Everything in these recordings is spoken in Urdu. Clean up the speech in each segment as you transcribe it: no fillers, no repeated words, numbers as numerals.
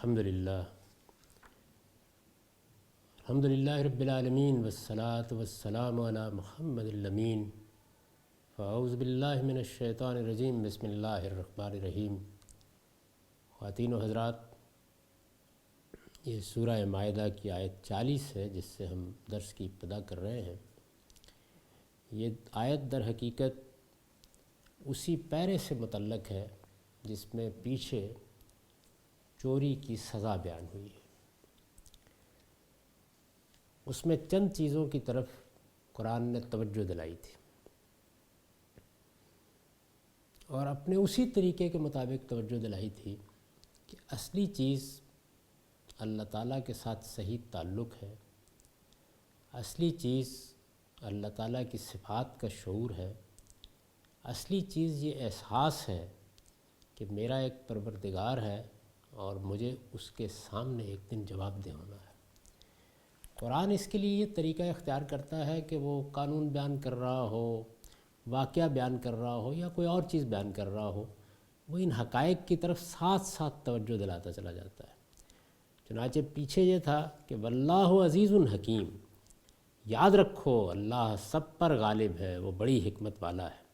الحمدللہ رب العالمین والصلاة والسلام علی محمد الامین فاعوذ باللہ من الشیطان الرجیم بسم اللہ الرحمن الرحیم۔ خواتین و حضرات، یہ سورہ مائدہ کی آیت 40 ہے جس سے ہم درس کی ابتدا کر رہے ہیں۔ یہ آیت در حقیقت اسی پیرے سے متعلق ہے جس میں پیچھے چوری کی سزا بیان ہوئی ہے۔ اس میں چند چیزوں کی طرف قرآن نے توجہ دلائی تھی اور اپنے اسی طریقے کے مطابق توجہ دلائی تھی کہ اصلی چیز اللہ تعالیٰ کے ساتھ صحیح تعلق ہے، اصلی چیز اللہ تعالیٰ کی صفات کا شعور ہے، اصلی چیز یہ احساس ہے کہ میرا ایک پروردگار ہے اور مجھے اس کے سامنے ایک دن جواب دہ ہونا ہے۔ قرآن اس کے لیے یہ طریقہ اختیار کرتا ہے کہ وہ قانون بیان کر رہا ہو، واقعہ بیان کر رہا ہو یا کوئی اور چیز بیان کر رہا ہو، وہ ان حقائق کی طرف ساتھ ساتھ توجہ دلاتا چلا جاتا ہے۔ چنانچہ پیچھے یہ تھا کہ واللہ عزیز حکیم، یاد رکھو اللہ سب پر غالب ہے، وہ بڑی حکمت والا ہے۔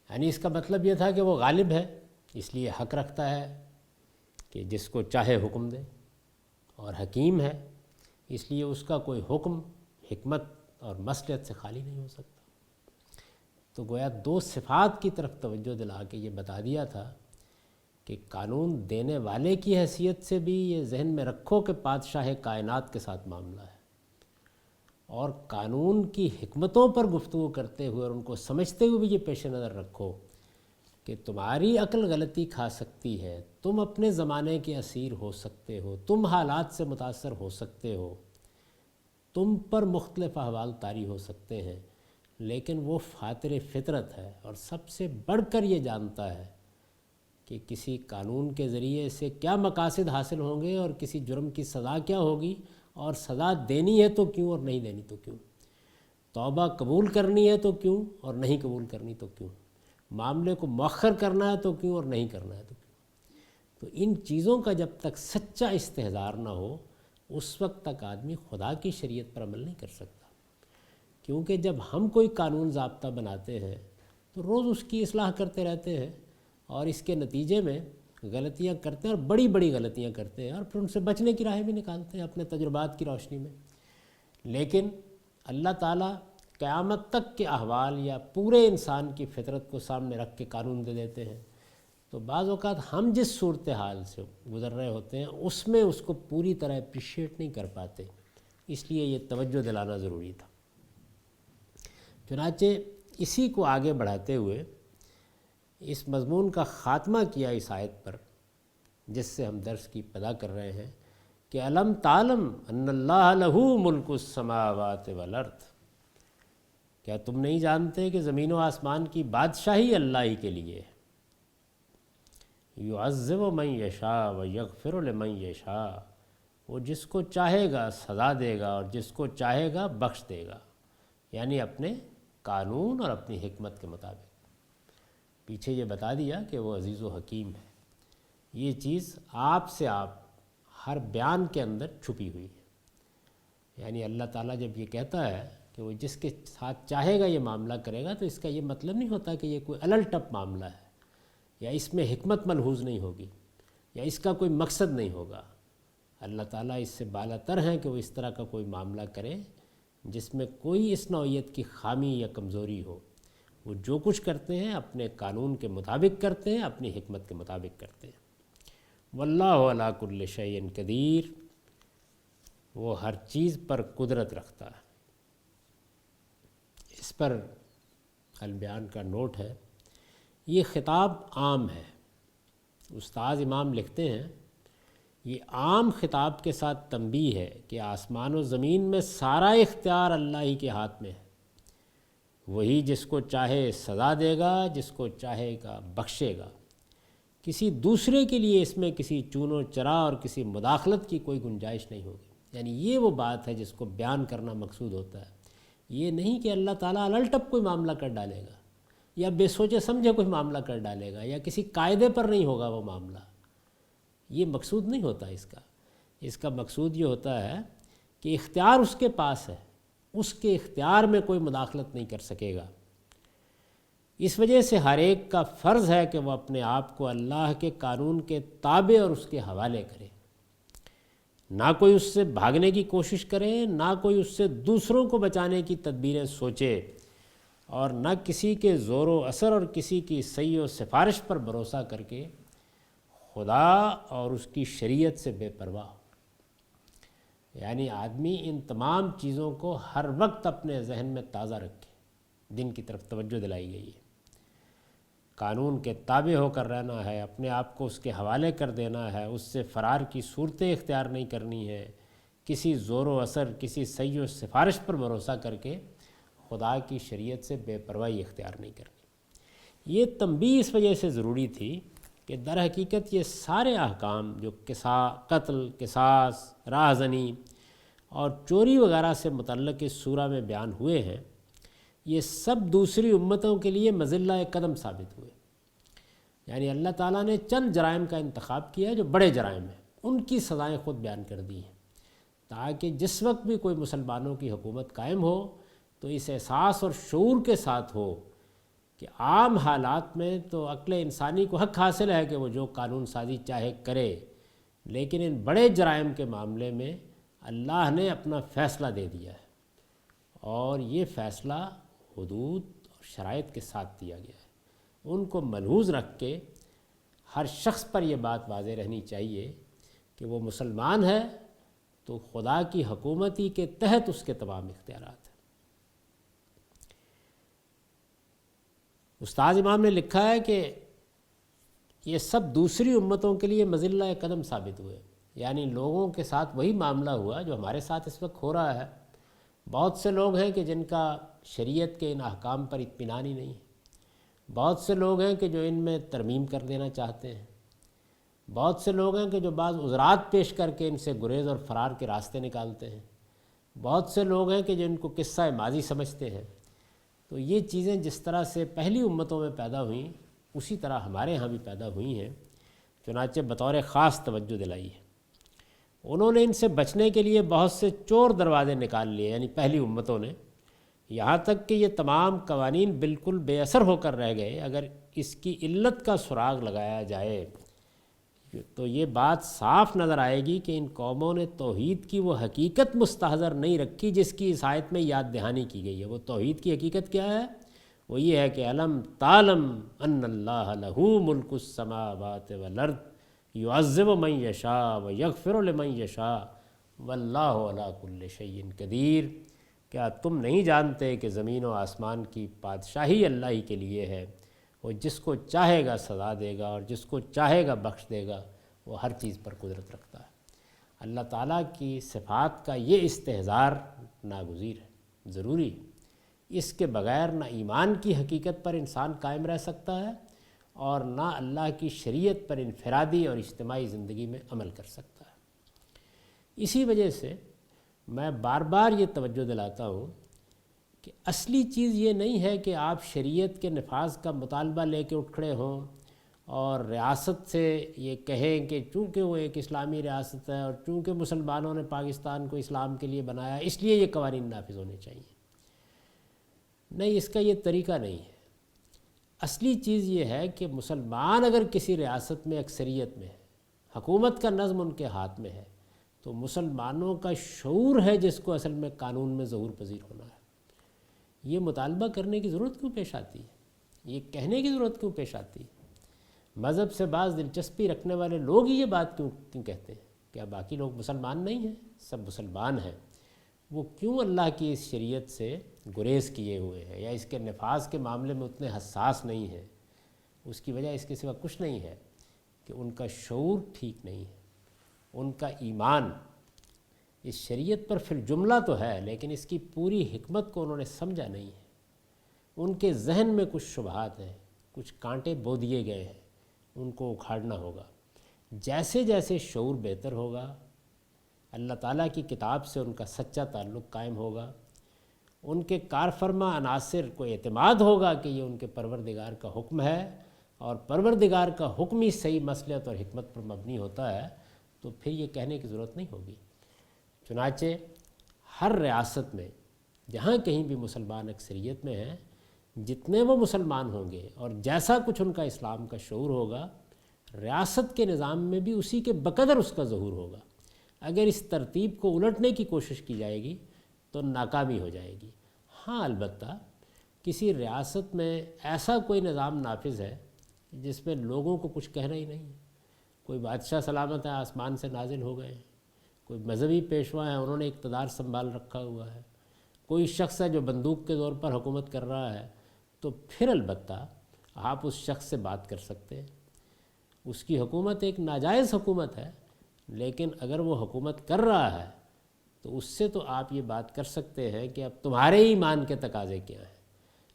یعنی اس کا مطلب یہ تھا کہ وہ غالب ہے، اس لیے حق رکھتا ہے کہ جس کو چاہے حکم دے، اور حکیم ہے اس لیے اس کا کوئی حکم حکمت اور مصلحت سے خالی نہیں ہو سکتا۔ تو گویا دو صفات کی طرف توجہ دلا کے یہ بتا دیا تھا کہ قانون دینے والے کی حیثیت سے بھی یہ ذہن میں رکھو کہ بادشاہ کائنات کے ساتھ معاملہ ہے، اور قانون کی حکمتوں پر گفتگو کرتے ہوئے اور ان کو سمجھتے ہوئے بھی یہ پیش نظر رکھو کہ تمہاری عقل غلطی کھا سکتی ہے، تم اپنے زمانے کے اسیر ہو سکتے ہو، تم حالات سے متاثر ہو سکتے ہو، تم پر مختلف احوال طاری ہو سکتے ہیں، لیکن وہ فاطر فطرت ہے اور سب سے بڑھ کر یہ جانتا ہے کہ کسی قانون کے ذریعے سے کیا مقاصد حاصل ہوں گے اور کسی جرم کی سزا کیا ہوگی، اور سزا دینی ہے تو کیوں اور نہیں دینی تو کیوں، توبہ قبول کرنی ہے تو کیوں اور نہیں قبول کرنی تو کیوں، معاملے کو مؤخر کرنا ہے تو کیوں اور نہیں کرنا ہے تو کیوں۔ تو ان چیزوں کا جب تک سچا استحضار نہ ہو اس وقت تک آدمی خدا کی شریعت پر عمل نہیں کر سکتا، کیونکہ جب ہم کوئی قانون ضابطہ بناتے ہیں تو روز اس کی اصلاح کرتے رہتے ہیں اور اس کے نتیجے میں غلطیاں کرتے ہیں اور بڑی بڑی غلطیاں کرتے ہیں اور پھر ان سے بچنے کی راہیں بھی نکالتے ہیں اپنے تجربات کی روشنی میں۔ لیکن اللہ تعالیٰ قیامت تک کے احوال یا پورے انسان کی فطرت کو سامنے رکھ کے قانون دے دیتے ہیں، تو بعض اوقات ہم جس صورتحال سے گزر رہے ہوتے ہیں اس میں اس کو پوری طرح اپریشیٹ نہیں کر پاتے، اس لیے یہ توجہ دلانا ضروری تھا۔ چنانچہ اسی کو آگے بڑھاتے ہوئے اس مضمون کا خاتمہ کیا اس آیت پر جس سے ہم درس کی ابتدا کر رہے ہیں کہ الم تعلم ان اللہ لہ ملک السماوات والارض، کیا تم نہیں جانتے کہ زمین و آسمان کی بادشاہی اللہ ہی کے لیے ہے، یعذب من یشاء ویغفر لمن یشاء، وہ جس کو چاہے گا سزا دے گا اور جس کو چاہے گا بخش دے گا، یعنی اپنے قانون اور اپنی حکمت کے مطابق۔ پیچھے یہ بتا دیا کہ وہ عزیز و حکیم ہے، یہ چیز آپ سے آپ ہر بیان کے اندر چھپی ہوئی ہے۔ یعنی اللہ تعالیٰ جب یہ کہتا ہے کہ وہ جس کے ساتھ چاہے گا یہ معاملہ کرے گا، تو اس کا یہ مطلب نہیں ہوتا کہ یہ کوئی الل ٹپ معاملہ ہے یا اس میں حکمت ملحوظ نہیں ہوگی یا اس کا کوئی مقصد نہیں ہوگا۔ اللہ تعالیٰ اس سے بالا تر ہیں کہ وہ اس طرح کا کوئی معاملہ کرے جس میں کوئی اس نوعیت کی خامی یا کمزوری ہو۔ وہ جو کچھ کرتے ہیں اپنے قانون کے مطابق کرتے ہیں، اپنی حکمت کے مطابق کرتے ہیں۔ واللہ علی کل شیء قدیر، وہ ہر چیز پر قدرت رکھتا ہے۔ اس پر البیان کا نوٹ ہے، یہ خطاب عام ہے۔ استاذ امام لکھتے ہیں یہ عام خطاب کے ساتھ تنبیہ ہے کہ آسمان و زمین میں سارا اختیار اللہ ہی کے ہاتھ میں ہے، وہی جس کو چاہے سزا دے گا، جس کو چاہے گا بخشے گا، کسی دوسرے کے لیے اس میں کسی چون و چرا اور کسی مداخلت کی کوئی گنجائش نہیں ہوگی۔ یعنی یہ وہ بات ہے جس کو بیان کرنا مقصود ہوتا ہے، یہ نہیں کہ اللہ تعالیٰ الل ٹپ کوئی معاملہ کر ڈالے گا یا بے سوچے سمجھے کوئی معاملہ کر ڈالے گا یا کسی قاعدے پر نہیں ہوگا وہ معاملہ، یہ مقصود نہیں ہوتا اس کا مقصود یہ ہوتا ہے کہ اختیار اس کے پاس ہے، اس کے اختیار میں کوئی مداخلت نہیں کر سکے گا۔ اس وجہ سے ہر ایک کا فرض ہے کہ وہ اپنے آپ کو اللہ کے قانون کے تابع اور اس کے حوالے کرے، نہ کوئی اس سے بھاگنے کی کوشش کرے، نہ کوئی اس سے دوسروں کو بچانے کی تدبیریں سوچے، اور نہ کسی کے زور و اثر اور کسی کی سعی و سفارش پر بھروسہ کر کے خدا اور اس کی شریعت سے بے پرواہ ہو۔ یعنی آدمی ان تمام چیزوں کو ہر وقت اپنے ذہن میں تازہ رکھے، دن کی طرف توجہ دلائی گئی ہے۔ قانون کے تابع ہو کر رہنا ہے، اپنے آپ کو اس کے حوالے کر دینا ہے، اس سے فرار کی صورتیں اختیار نہیں کرنی ہے، کسی زور و اثر، کسی سعی و سفارش پر بھروسہ کر کے خدا کی شریعت سے بے پرواہی اختیار نہیں کرنی۔ یہ تنبیہ اس وجہ سے ضروری تھی کہ در حقیقت یہ سارے احکام جو قتل، قصاص، راہ زنی اور چوری وغیرہ سے متعلق اس سورہ میں بیان ہوئے ہیں، یہ سب دوسری امتوں کے لیے مذلہ قدم ثابت ہوئے۔ یعنی اللہ تعالیٰ نے چند جرائم کا انتخاب کیا ہے جو بڑے جرائم ہیں، ان کی سزائیں خود بیان کر دی ہیں، تاکہ جس وقت بھی کوئی مسلمانوں کی حکومت قائم ہو تو اس احساس اور شعور کے ساتھ ہو کہ عام حالات میں تو عقل انسانی کو حق حاصل ہے کہ وہ جو قانون سازی چاہے کرے، لیکن ان بڑے جرائم کے معاملے میں اللہ نے اپنا فیصلہ دے دیا ہے، اور یہ فیصلہ حدود اور شرائط کے ساتھ دیا گیا ہے۔ ان کو ملحوظ رکھ کے ہر شخص پر یہ بات واضح رہنی چاہیے کہ وہ مسلمان ہے تو خدا کی حکومتی کے تحت اس کے تمام اختیارات ہیں۔ استاد امام نے لکھا ہے کہ یہ سب دوسری امتوں کے لیے مذلہ قدم ثابت ہوئے، یعنی لوگوں کے ساتھ وہی معاملہ ہوا جو ہمارے ساتھ اس وقت ہو رہا ہے۔ بہت سے لوگ ہیں کہ جن کا شریعت کے ان احکام پر اطمینان ہی نہیں ہے، بہت سے لوگ ہیں کہ جو ان میں ترمیم کر دینا چاہتے ہیں، بہت سے لوگ ہیں کہ جو بعض عذرات پیش کر کے ان سے گریز اور فرار کے راستے نکالتے ہیں، بہت سے لوگ ہیں کہ جو ان کو قصہ ماضی سمجھتے ہیں۔ تو یہ چیزیں جس طرح سے پہلی امتوں میں پیدا ہوئیں اسی طرح ہمارے ہاں بھی پیدا ہوئی ہیں، چنانچہ بطور خاص توجہ دلائی ہے۔ انہوں نے ان سے بچنے کے لیے بہت سے چور دروازے نکال لیے، یعنی پہلی امتوں نے، یہاں تک کہ یہ تمام قوانین بالکل بے اثر ہو کر رہ گئے۔ اگر اس کی علت کا سراغ لگایا جائے تو یہ بات صاف نظر آئے گی کہ ان قوموں نے توحید کی وہ حقیقت مستحضر نہیں رکھی جس کی اس آیت میں یاد دہانی کی گئی ہے۔ وہ توحید کی حقیقت کیا ہے؟ وہ یہ ہے کہ علم تعلم ان اللہ لہ ملک السماوات والارض یعذب من یشاء ویغفر لمن یشاء واللہ علی کل شیء قدیر۔ کیا تم نہیں جانتے کہ زمین و آسمان کی بادشاہی اللہ ہی کے لیے ہے؟ وہ جس کو چاہے گا سزا دے گا اور جس کو چاہے گا بخش دے گا، وہ ہر چیز پر قدرت رکھتا ہے۔ اللہ تعالیٰ کی صفات کا یہ استحضار ناگزیر ہے، ضروری ہے۔ اس کے بغیر نہ ایمان کی حقیقت پر انسان قائم رہ سکتا ہے اور نہ اللہ کی شریعت پر انفرادی اور اجتماعی زندگی میں عمل کر سکتا ہے۔ اسی وجہ سے میں بار بار یہ توجہ دلاتا ہوں کہ اصلی چیز یہ نہیں ہے کہ آپ شریعت کے نفاذ کا مطالبہ لے کے اٹھ کھڑے ہوں اور ریاست سے یہ کہیں کہ چونکہ وہ ایک اسلامی ریاست ہے اور چونکہ مسلمانوں نے پاکستان کو اسلام کے لیے بنایا اس لیے یہ قوانین نافذ ہونے چاہیے۔ نہیں، اس کا یہ طریقہ نہیں ہے۔ اصلی چیز یہ ہے کہ مسلمان اگر کسی ریاست میں اکثریت میں ہے، حکومت کا نظم ان کے ہاتھ میں ہے، تو مسلمانوں کا شعور ہے جس کو اصل میں قانون میں ظہور پذیر ہونا ہے۔ یہ مطالبہ کرنے کی ضرورت کیوں پیش آتی ہے؟ یہ کہنے کی ضرورت کیوں پیش آتی ہے؟ مذہب سے بعض دلچسپی رکھنے والے لوگ ہی یہ بات کیوں کہتے ہیں؟ کیا باقی لوگ مسلمان نہیں ہیں؟ سب مسلمان ہیں۔ وہ کیوں اللہ کی اس شریعت سے گریز کیے ہوئے ہیں یا اس کے نفاذ کے معاملے میں اتنے حساس نہیں ہیں؟ اس کی وجہ اس کے سوا کچھ نہیں ہے کہ ان کا شعور ٹھیک نہیں ہے، ان کا ایمان اس شریعت پر فی الجملہ تو ہے لیکن اس کی پوری حکمت کو انہوں نے سمجھا نہیں ہے۔ ان کے ذہن میں کچھ شبہات ہیں، کچھ کانٹے بو دیے گئے ہیں، ان کو اکھاڑنا ہوگا۔ جیسے جیسے شعور بہتر ہوگا، اللہ تعالیٰ کی کتاب سے ان کا سچا تعلق قائم ہوگا، ان کے کار فرما عناصر کو اعتماد ہوگا کہ یہ ان کے پروردگار کا حکم ہے، اور پروردگار کا حکم ہی صحیح مصلحت اور حکمت پر مبنی ہوتا ہے تو پھر یہ کہنے کی ضرورت نہیں ہوگی۔ چنانچہ ہر ریاست میں جہاں کہیں بھی مسلمان اکثریت میں ہیں، جتنے وہ مسلمان ہوں گے اور جیسا کچھ ان کا اسلام کا شعور ہوگا، ریاست کے نظام میں بھی اسی کے بقدر اس کا ظہور ہوگا۔ اگر اس ترتیب کو الٹنے کی کوشش کی جائے گی تو ناکامی ہو جائے گی۔ ہاں البتہ کسی ریاست میں ایسا کوئی نظام نافذ ہے جس میں لوگوں کو کچھ کہنا ہی نہیں ہے، کوئی بادشاہ سلامت ہے آسمان سے نازل ہو گئے ہیں، کوئی مذہبی پیشوا ہیں انہوں نے اقتدار سنبھال رکھا ہوا ہے، کوئی شخص ہے جو بندوق کے زور پر حکومت کر رہا ہے، تو پھر البتہ آپ اس شخص سے بات کر سکتے ہیں۔ اس کی حکومت ایک ناجائز حکومت ہے، لیکن اگر وہ حکومت کر رہا ہے تو اس سے تو آپ یہ بات کر سکتے ہیں کہ اب تمہارے ایمان کے تقاضے کیا ہیں۔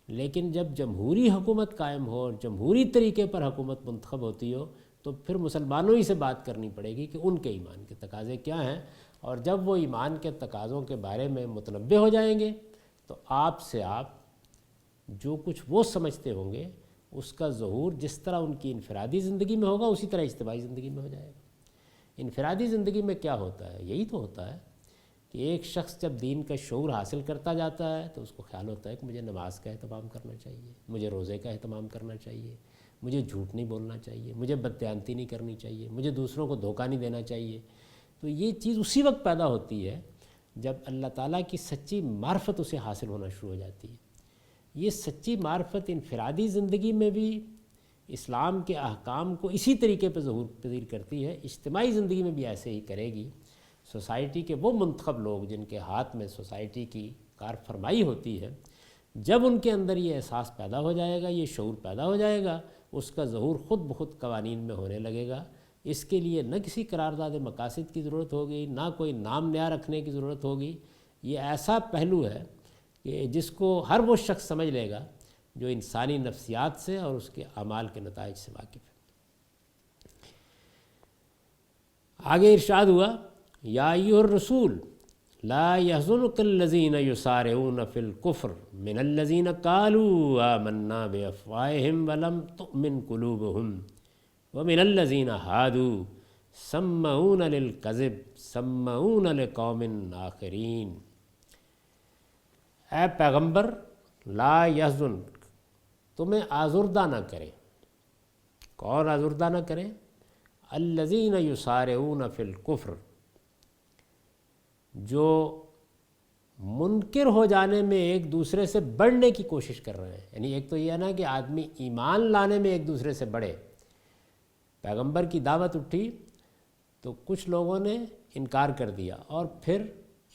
لیکن جب جمہوری حکومت قائم ہو اور جمہوری طریقے پر حکومت منتخب ہوتی ہو تو پھر مسلمانوں ہی سے بات کرنی پڑے گی کہ ان کے ایمان کے تقاضے کیا ہیں، اور جب وہ ایمان کے تقاضوں کے بارے میں متنبع ہو جائیں گے تو آپ سے آپ جو کچھ وہ سمجھتے ہوں گے اس کا ظہور جس طرح ان کی انفرادی زندگی میں ہوگا اسی طرح اجتماعی زندگی میں ہو جائے گا۔ انفرادی زندگی میں کیا ہوتا ہے؟ یہی تو ہوتا ہے کہ ایک شخص جب دین کا شعور حاصل کرتا جاتا ہے تو اس کو خیال ہوتا ہے کہ مجھے نماز کا اہتمام کرنا چاہیے، مجھے روزے کا اہتمام کرنا چاہیے، مجھے جھوٹ نہیں بولنا چاہیے، مجھے بددیانتی نہیں کرنی چاہیے، مجھے دوسروں کو دھوکہ نہیں دینا چاہیے۔ تو یہ چیز اسی وقت پیدا ہوتی ہے جب اللہ تعالیٰ کی سچی معرفت اسے حاصل ہونا شروع ہو جاتی ہے۔ یہ سچی معرفت انفرادی زندگی میں بھی اسلام کے احکام کو اسی طریقے پہ ظہور پذیر کرتی ہے، اجتماعی زندگی میں بھی ایسے ہی کرے گی۔ سوسائٹی کے وہ منتخب لوگ جن کے ہاتھ میں سوسائٹی کی کار فرمائی ہوتی ہے، جب ان کے اندر یہ احساس پیدا ہو جائے گا، یہ شعور پیدا ہو جائے گا، اس کا ظہور خود بخود قوانین میں ہونے لگے گا۔ اس کے لیے نہ کسی قرارداد مقاصد کی ضرورت ہوگی، نہ کوئی نام نیا رکھنے کی ضرورت ہوگی۔ یہ ایسا پہلو ہے کہ جس کو ہر وہ شخص سمجھ لے گا جو انسانی نفسیات سے اور اس کے اعمال کے نتائج سے واقف ہے۔ آگے ارشاد ہوا، یا ایھا الرسول لا یحزنک الذین یسارعون فی الکفر من الذین قالوا آمنا بافواہہم ولم تؤمن قلوبہم ومن الذین ہادوا سمعون للکذب سمعون لقوم آخرین۔ اے پیغمبر، لا یحزن، تمہیں آزردہ نہ کرے۔ کون آزردہ نہ کرے؟ الذین یسارعون فی الکفر، جو منکر ہو جانے میں ایک دوسرے سے بڑھنے کی کوشش کر رہے ہیں۔ یعنی ایک تو یہ ہے نا کہ آدمی ایمان لانے میں ایک دوسرے سے بڑھے۔ پیغمبر کی دعوت اٹھی تو کچھ لوگوں نے انکار کر دیا اور پھر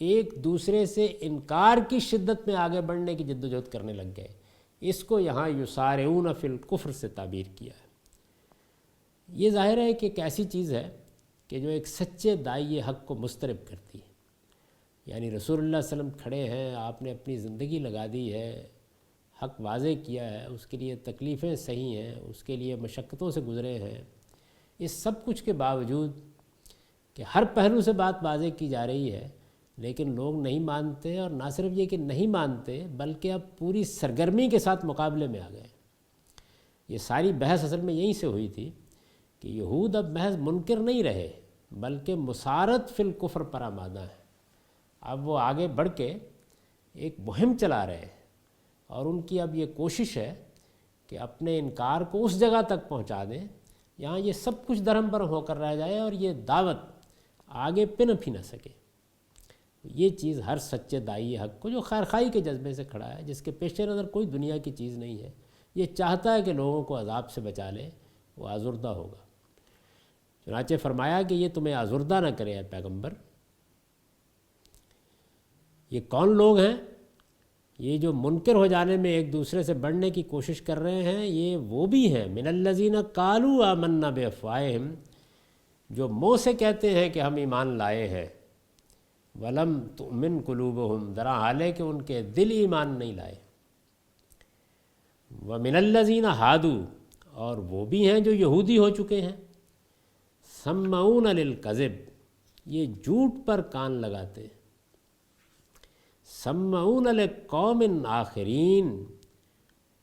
ایک دوسرے سے انکار کی شدت میں آگے بڑھنے کی جدوجہد کرنے لگ گئے۔ اس کو یہاں یسارعون فی الکفر سے تعبیر کیا ہے۔ یہ ظاہر ہے کہ ایک ایسی چیز ہے کہ جو ایک سچے داعی حق کو مضطرب کرتی ہے۔ یعنی رسول اللہ صلی اللہ علیہ وسلم کھڑے ہیں، آپ نے اپنی زندگی لگا دی ہے، حق واضح کیا ہے، اس کے لیے تکلیفیں سہی ہیں، اس کے لیے مشقتوں سے گزرے ہیں۔ اس سب کچھ کے باوجود کہ ہر پہلو سے بات واضح کی جا رہی ہے، لیکن لوگ نہیں مانتے، اور نہ صرف یہ کہ نہیں مانتے بلکہ اب پوری سرگرمی کے ساتھ مقابلے میں آ گئے۔ یہ ساری بحث اصل میں یہیں سے ہوئی تھی کہ یہود اب محض منکر نہیں رہے بلکہ مسارت فی الکفر پر آمادہ ہیں۔ اب وہ آگے بڑھ کے ایک مہم چلا رہے ہیں، اور ان کی اب یہ کوشش ہے کہ اپنے انکار کو اس جگہ تک پہنچا دیں یہاں یہ سب کچھ درہم برہم ہو کر رہ جائے اور یہ دعوت آگے پنپ ہی نہ سکے۔ یہ چیز ہر سچے داعی حق کو جو خیرخواہی کے جذبے سے کھڑا ہے، جس کے پیش نظر کوئی دنیا کی چیز نہیں ہے، یہ چاہتا ہے کہ لوگوں کو عذاب سے بچا لے، وہ آزردہ ہوگا۔ چنانچہ فرمایا کہ یہ تمہیں آزردہ نہ کرے اے پیغمبر۔ یہ کون لوگ ہیں؟ یہ جو منکر ہو جانے میں ایک دوسرے سے بڑھنے کی کوشش کر رہے ہیں، یہ وہ بھی ہیں من الذین قالوا آمنا بافواہہم، جو منہ سے کہتے ہیں کہ ہم ایمان لائے ہیں، ولم تؤمن قلوبہم، درا حال ہے کہ ان کے دل ایمان نہیں لائے، ومن الذین ہادوا، اور وہ بھی ہیں جو یہودی ہو چکے ہیں، سمعون للکذب، یہ جھوٹ پر کان لگاتے ہیں، سمعون لقوم آخرین،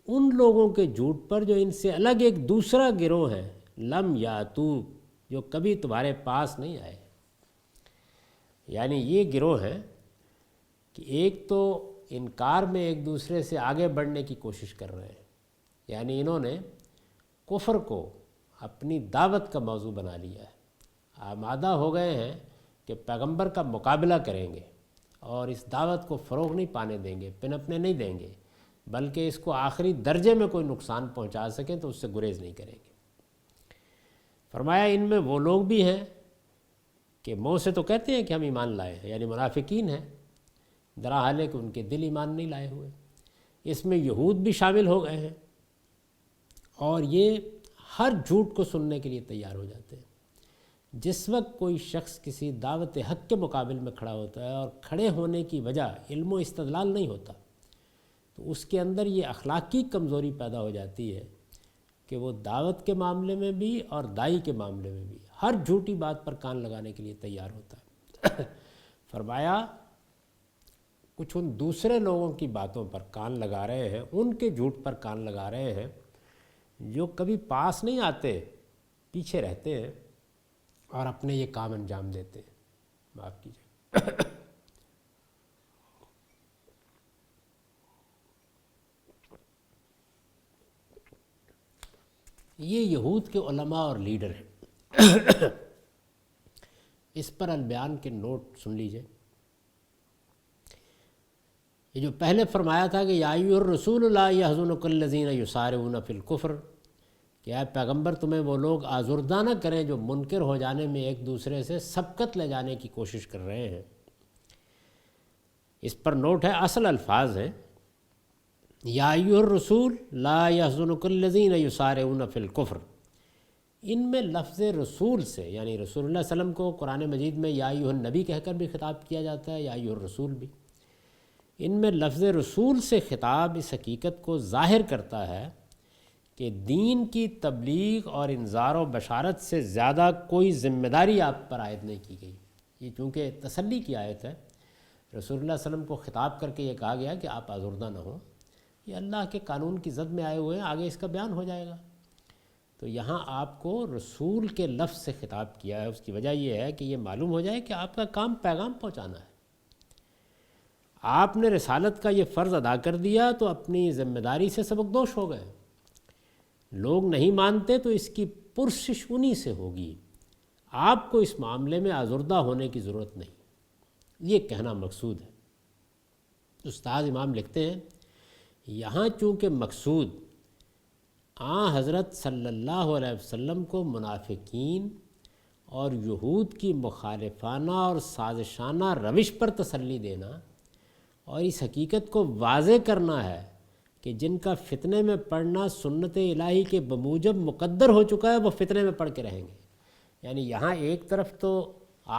ان لوگوں کے جھوٹ پر جو ان سے الگ ایک دوسرا گروہ ہے، لم یاتو، جو کبھی تمہارے پاس نہیں آئے۔ یعنی یہ گروہ ہے کہ ایک تو انکار میں ایک دوسرے سے آگے بڑھنے کی کوشش کر رہے ہیں، یعنی انہوں نے کفر کو اپنی دعوت کا موضوع بنا لیا ہے، آمادہ ہو گئے ہیں کہ پیغمبر کا مقابلہ کریں گے اور اس دعوت کو فروغ نہیں پانے دیں گے، پنپنے نہیں دیں گے، بلکہ اس کو آخری درجے میں کوئی نقصان پہنچا سکیں تو اس سے گریز نہیں کریں گے۔ فرمایا ان میں وہ لوگ بھی ہیں کہ منہ سے تو کہتے ہیں کہ ہم ایمان لائے ہیں، یعنی منافقین ہیں، دراحال ہے کہ ان کے دل ایمان نہیں لائے ہوئے۔ اس میں یہود بھی شامل ہو گئے ہیں، اور یہ ہر جھوٹ کو سننے کے لیے تیار ہو جاتے ہیں۔ جس وقت کوئی شخص کسی دعوت حق کے مقابل میں کھڑا ہوتا ہے اور کھڑے ہونے کی وجہ علم و استدلال نہیں ہوتا، تو اس کے اندر یہ اخلاقی کمزوری پیدا ہو جاتی ہے کہ وہ دعوت کے معاملے میں بھی اور دائی کے معاملے میں بھی ہر جھوٹی بات پر کان لگانے کے لیے تیار ہوتا ہے۔ فرمایا کچھ ان دوسرے لوگوں کی باتوں پر کان لگا رہے ہیں، ان کے جھوٹ پر کان لگا رہے ہیں جو کبھی پاس نہیں آتے، پیچھے رہتے ہیں اور اپنے یہ کام انجام دیتے ہیں۔ معاف کیجیے۔ یہ یہود کے علماء اور لیڈر ہیں۔ اس پر البیان کے نوٹ سن لیجئے۔ یہ جو پہلے فرمایا تھا کہ یا ایھا الرسول لا یحزنک الذین یسارعون فی الکفر، کہ اے پیغمبر تمہیں وہ لوگ آزردہ نہ کریں جو منکر ہو جانے میں ایک دوسرے سے سبقت لے جانے کی کوشش کر رہے ہیں۔ اس پر نوٹ ہے، اصل الفاظ ہیں یا ایھا الرسول لا یحزنک الذین یسارعون فی الکفر۔ ان میں لفظ رسول سے، یعنی رسول اللہ صلی اللہ علیہ وسلم کو قرآن مجید میں یا ایھا النبی کہہ کر بھی خطاب کیا جاتا ہے، یا ایھا الرسول بھی۔ ان میں لفظ رسول سے خطاب اس حقیقت کو ظاہر کرتا ہے کہ دین کی تبلیغ اور انذار و بشارت سے زیادہ کوئی ذمہ داری آپ پر عائد نہیں کی گئی۔ یہ چونکہ تسلی کی آیت ہے، رسول اللہ صلی اللہ علیہ وسلم کو خطاب کر کے یہ کہا گیا کہ آپ آزردہ نہ ہوں، یہ اللہ کے قانون کی زد میں آئے ہوئے ہیں، آگے اس کا بیان ہو جائے گا۔ تو یہاں آپ کو رسول کے لفظ سے خطاب کیا ہے، اس کی وجہ یہ ہے کہ یہ معلوم ہو جائے کہ آپ کا کام پیغام پہنچانا ہے۔ آپ نے رسالت کا یہ فرض ادا کر دیا تو اپنی ذمہ داری سے سبکدوش ہو گئے۔ لوگ نہیں مانتے تو اس کی پرسش انہی سے ہوگی، آپ کو اس معاملے میں آزردہ ہونے کی ضرورت نہیں، یہ کہنا مقصود ہے۔ استاد امام لکھتے ہیں یہاں چونکہ مقصود حضرت صلی اللہ علیہ وسلم کو منافقین اور یہود کی مخالفانہ اور سازشانہ روش پر تسلی دینا اور اس حقیقت کو واضح کرنا ہے کہ جن کا فتنے میں پڑنا سنت الہی کے بموجب مقدر ہو چکا ہے وہ فتنے میں پڑھ کے رہیں گے۔ یعنی یہاں ایک طرف تو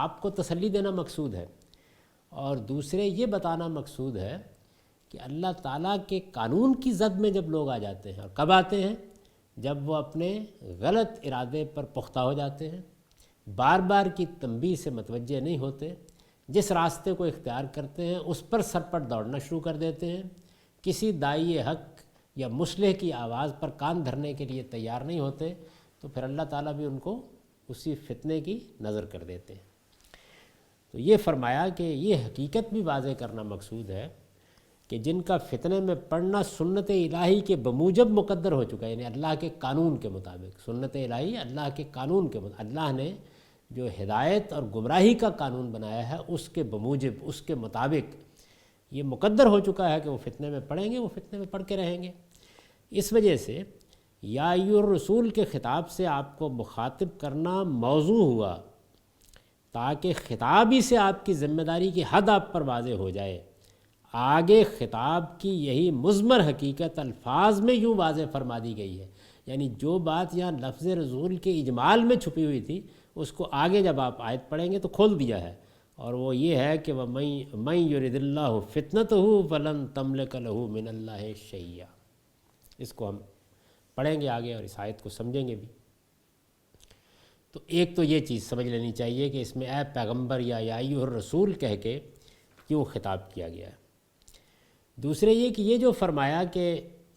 آپ کو تسلی دینا مقصود ہے، اور دوسرے یہ بتانا مقصود ہے کہ اللہ تعالیٰ کے قانون کی زد میں جب لوگ آ جاتے ہیں، اور کب آتے ہیں؟ جب وہ اپنے غلط ارادے پر پختہ ہو جاتے ہیں، بار بار کی تنبیہ سے متوجہ نہیں ہوتے، جس راستے کو اختیار کرتے ہیں اس پر سرپٹ دوڑنا شروع کر دیتے ہیں، کسی داعی حق یا مصلح کی آواز پر کان دھرنے کے لیے تیار نہیں ہوتے، تو پھر اللہ تعالیٰ بھی ان کو اسی فتنے کی نظر کر دیتے ہیں۔ تو یہ فرمایا کہ یہ حقیقت بھی واضح کرنا مقصود ہے کہ جن کا فتنے میں پڑنا سنت الہی کے بموجب مقدر ہو چکا ہے، یعنی اللہ کے قانون کے مطابق، سنت الہی اللہ کے قانون کے مطابق، اللہ نے جو ہدایت اور گمراہی کا قانون بنایا ہے اس کے بموجب، اس کے مطابق یہ مقدر ہو چکا ہے کہ وہ فتنے میں پڑیں گے، وہ فتنے میں پڑھ کے رہیں گے۔ اس وجہ سے یا ایھا الرسول کے خطاب سے آپ کو مخاطب کرنا موضوع ہوا تاکہ خطاب ہی سے آپ کی ذمہ داری کی حد آپ پر واضح ہو جائے۔ آگے خطاب کی یہی مضمر حقیقت الفاظ میں یوں واضح فرما دی گئی ہے، یعنی جو بات یہاں لفظ رسول کے اجمال میں چھپی ہوئی تھی اس کو آگے جب آپ آیت پڑھیں گے تو کھول دیا ہے، اور وہ یہ ہے کہ وَمَن يُرِدِ اللَّهُ فِتْنَتَهُ فَلَن تَمْلِكَ لَهُ مِنَ اللَّهِ شَيْئًا۔ اس کو ہم پڑھیں گے آگے اور اس آیت کو سمجھیں گے بھی۔ تو ایک تو یہ چیز سمجھ لینی چاہیے کہ اس میں اے پیغمبر یا ایھا الرسول کہہ کے کیوں خطاب کیا گیا ہے۔ دوسرے یہ کہ یہ جو فرمایا کہ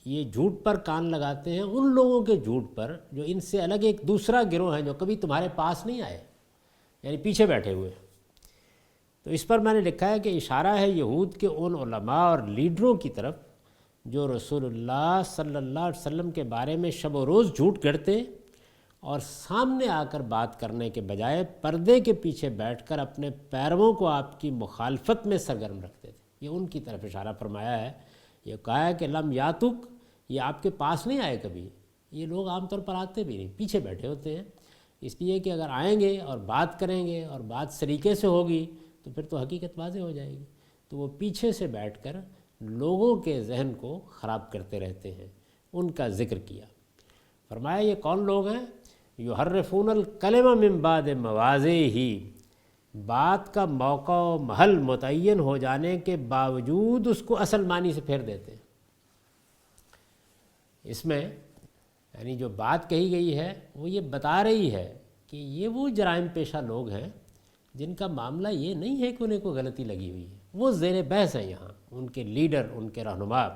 یہ جھوٹ پر کان لگاتے ہیں ان لوگوں کے جھوٹ پر جو ان سے الگ ایک دوسرا گروہ ہے جو کبھی تمہارے پاس نہیں آئے، یعنی پیچھے بیٹھے ہوئے۔ تو اس پر میں نے لکھا ہے کہ اشارہ ہے یہود کے ان علماء اور لیڈروں کی طرف جو رسول اللہ صلی اللہ علیہ وسلم کے بارے میں شب و روز جھوٹ گڑھتے اور سامنے آ کر بات کرنے کے بجائے پردے کے پیچھے بیٹھ کر اپنے پیرووں کو آپ کی مخالفت میں سرگرم رکھتے تھے۔ یہ ان کی طرف اشارہ فرمایا ہے۔ یہ کہا ہے کہ لم یاتک، یہ آپ کے پاس نہیں آئے کبھی، یہ لوگ عام طور پر آتے بھی نہیں، پیچھے بیٹھے ہوتے ہیں، اس لیے کہ اگر آئیں گے اور بات کریں گے اور بات سلیقے سے ہوگی تو پھر تو حقیقت واضح ہو جائے گی۔ تو وہ پیچھے سے بیٹھ کر لوگوں کے ذہن کو خراب کرتے رہتے ہیں، ان کا ذکر کیا۔ فرمایا یہ کون لوگ ہیں؟ یحرفون الکلم من بعد مواضعہ، بات کا موقع و محل متعین ہو جانے کے باوجود اس کو اصل معنی سے پھیر دیتے ہیں۔ اس میں یعنی جو بات کہی گئی ہے وہ یہ بتا رہی ہے کہ یہ وہ جرائم پیشہ لوگ ہیں جن کا معاملہ یہ نہیں ہے کہ انہیں کوئی غلطی لگی ہوئی ہے، وہ زیر بحث ہیں یہاں، ان کے لیڈر، ان کے رہنما۔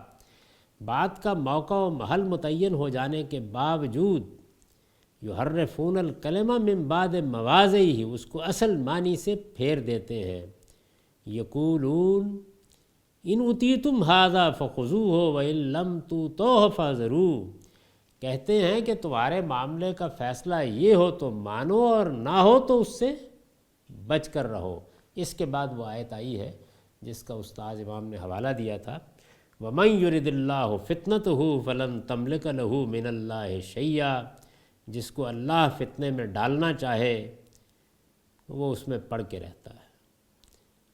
بات کا موقع و محل متعین ہو جانے کے باوجود یحرفون الکلم من بعد مواضعہ، اس کو اصل معنی سے پھیر دیتے ہیں۔ یقولون ان اوتیتم ھذا فخذوہ وان لم تؤتوہ فاحذروا، کہتے ہیں کہ تمہارے معاملے کا فیصلہ یہ ہو تو مانو اور نہ ہو تو اس سے بچ کر رہو۔ اس کے بعد وہ آیت آئی ہے جس کا استاذ امام نے حوالہ دیا تھا، وَمَن يُرِدِ اللَّهُ فِتْنَتَهُ فَلَن تَمْلِكَ لَهُ مِنَ اللَّهِ شَيْئًا، جس کو اللہ فتنے میں ڈالنا چاہے وہ اس میں پڑ کے رہتا ہے۔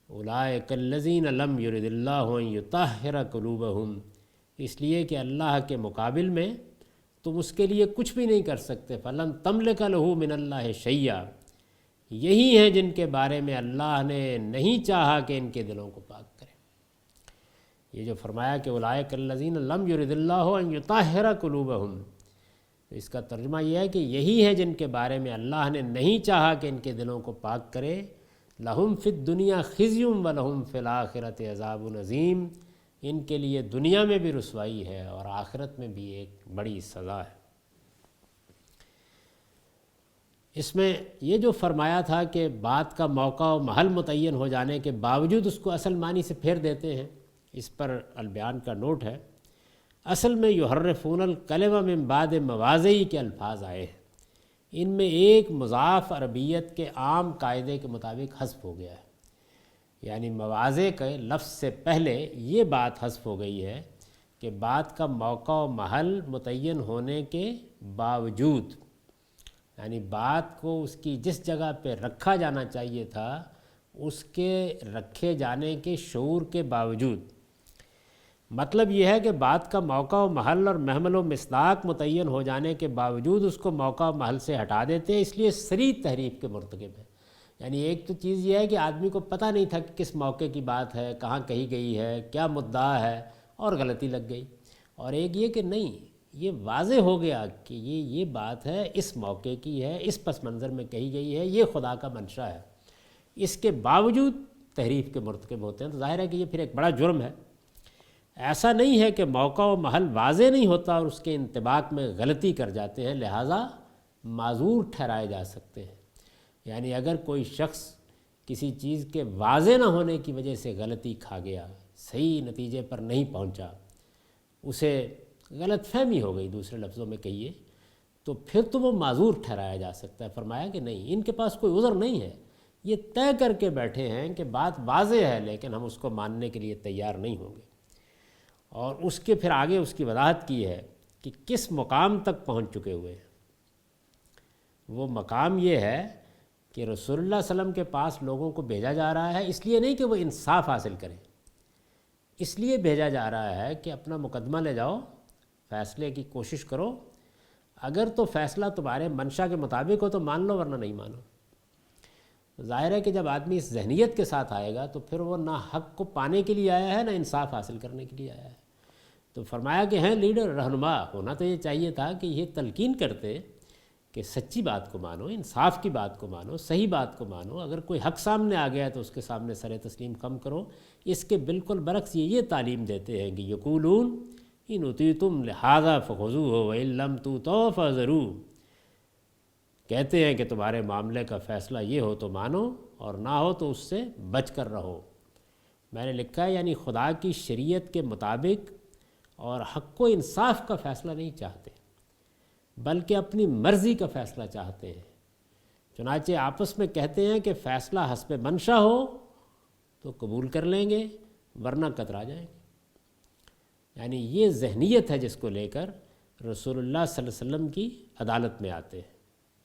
اولئک الذین لم یرد اللہ ان یطہر قلوبہم، اس لیے کہ اللہ کے مقابل میں تم اس کے لیے کچھ بھی نہیں کر سکتے۔ فلن تملک لہ من اللہ شیئا، یہی ہیں جن کے بارے میں اللہ نے نہیں چاہا کہ ان کے دلوں کو پاک کرے۔ یہ جو فرمایا کہ اولئک الذین لم یرد اللہ ان یطہر قلوبہم، تو اس کا ترجمہ یہ ہے کہ یہی ہے جن کے بارے میں اللہ نے نہیں چاہا کہ ان کے دلوں کو پاک کرے۔ لہم فی الدنیا خزی ولہم فی الآخرۃ عذاب عظیم، ان کے لیے دنیا میں بھی رسوائی ہے اور آخرت میں بھی ایک بڑی سزا ہے۔ اس میں یہ جو فرمایا تھا کہ بات کا موقع و محل متعین ہو جانے کے باوجود اس کو اصل معنی سے پھیر دیتے ہیں، اس پر البیان کا نوٹ ہے۔ اصل میں یحرفون الکلم من بعد مواضعہ کے الفاظ آئے ہیں، ان میں ایک مضاف عربیت کے عام قاعدے کے مطابق حذف ہو گیا ہے، یعنی مواضع کے لفظ سے پہلے یہ بات حذف ہو گئی ہے کہ بات کا موقع و محل متعین ہونے کے باوجود، یعنی بات کو اس کی جس جگہ پہ رکھا جانا چاہیے تھا اس کے رکھے جانے کے شعور کے باوجود۔ مطلب یہ ہے کہ بات کا موقع و محل اور محمل و مصداق متعین ہو جانے کے باوجود اس کو موقع و محل سے ہٹا دیتے ہیں، اس لیے صریح تحریف کے مرتکب ہے۔ یعنی ایک تو چیز یہ ہے کہ آدمی کو پتہ نہیں تھا کہ کس موقع کی بات ہے، کہاں کہی گئی ہے، کیا مدعا ہے، اور غلطی لگ گئی، اور ایک یہ کہ نہیں، یہ واضح ہو گیا کہ یہ بات ہے، اس موقع کی ہے، اس پس منظر میں کہی گئی ہے، یہ خدا کا منشا ہے، اس کے باوجود تحریف کے مرتکب ہوتے ہیں، تو ظاہر ہے کہ یہ پھر ایک بڑا جرم ہے۔ ایسا نہیں ہے کہ موقع و محل واضح نہیں ہوتا اور اس کے انطباق میں غلطی کر جاتے ہیں، لہٰذا معذور ٹھہرائے جا سکتے ہیں۔ یعنی اگر کوئی شخص کسی چیز کے واضح نہ ہونے کی وجہ سے غلطی کھا گیا، صحیح نتیجے پر نہیں پہنچا، اسے غلط فہمی ہو گئی، دوسرے لفظوں میں کہیے، تو پھر تو وہ معذور ٹھہرایا جا سکتا ہے۔ فرمایا کہ نہیں، ان کے پاس کوئی عذر نہیں ہے، یہ طے کر کے بیٹھے ہیں کہ بات واضح ہے لیکن ہم اس کو ماننے کے لیے تیار نہیں ہوں گے۔ اور اس کے پھر آگے اس کی وضاحت کی ہے کہ کس مقام تک پہنچ چکے ہوئے ہیں۔ وہ مقام یہ ہے کہ رسول اللہ صلی اللہ علیہ وسلم کے پاس لوگوں کو بھیجا جا رہا ہے، اس لیے نہیں کہ وہ انصاف حاصل کریں، اس لیے بھیجا جا رہا ہے کہ اپنا مقدمہ لے جاؤ، فیصلے کی کوشش کرو، اگر تو فیصلہ تمہارے منشا کے مطابق ہو تو مان لو ورنہ نہیں مانو۔ ظاہر ہے کہ جب آدمی اس ذہنیت کے ساتھ آئے گا تو پھر وہ نہ حق کو پانے کے لیے آیا ہے نہ انصاف حاصل کرنے کے لیے آیا ہے۔ تو فرمایا کہ ہیں لیڈر، رہنما، ہونا تو یہ چاہیے تھا کہ یہ تلقین کرتے کہ سچی بات کو مانو، انصاف کی بات کو مانو، صحیح بات کو مانو، اگر کوئی حق سامنے آ گیا تو اس کے سامنے سر تسلیم کم کرو۔ اس کے بالکل برعکس یہ تعلیم دیتے ہیں کہ یقولون ان اطیعتم لہذا فخذوہ وان لم تؤتوا فاحذروا، کہتے ہیں کہ تمہارے معاملے کا فیصلہ یہ ہو تو مانو اور نہ ہو تو اس سے بچ کر رہو۔ میں نے لکھا ہے یعنی خدا کی شریعت کے مطابق اور حق و انصاف کا فیصلہ نہیں چاہتے بلکہ اپنی مرضی کا فیصلہ چاہتے ہیں، چنانچہ آپس میں کہتے ہیں کہ فیصلہ حسب منشا ہو تو قبول کر لیں گے ورنہ کترا جائیں گے۔ یعنی یہ ذہنیت ہے جس کو لے کر رسول اللہ صلی اللہ علیہ وسلم کی عدالت میں آتے ہیں،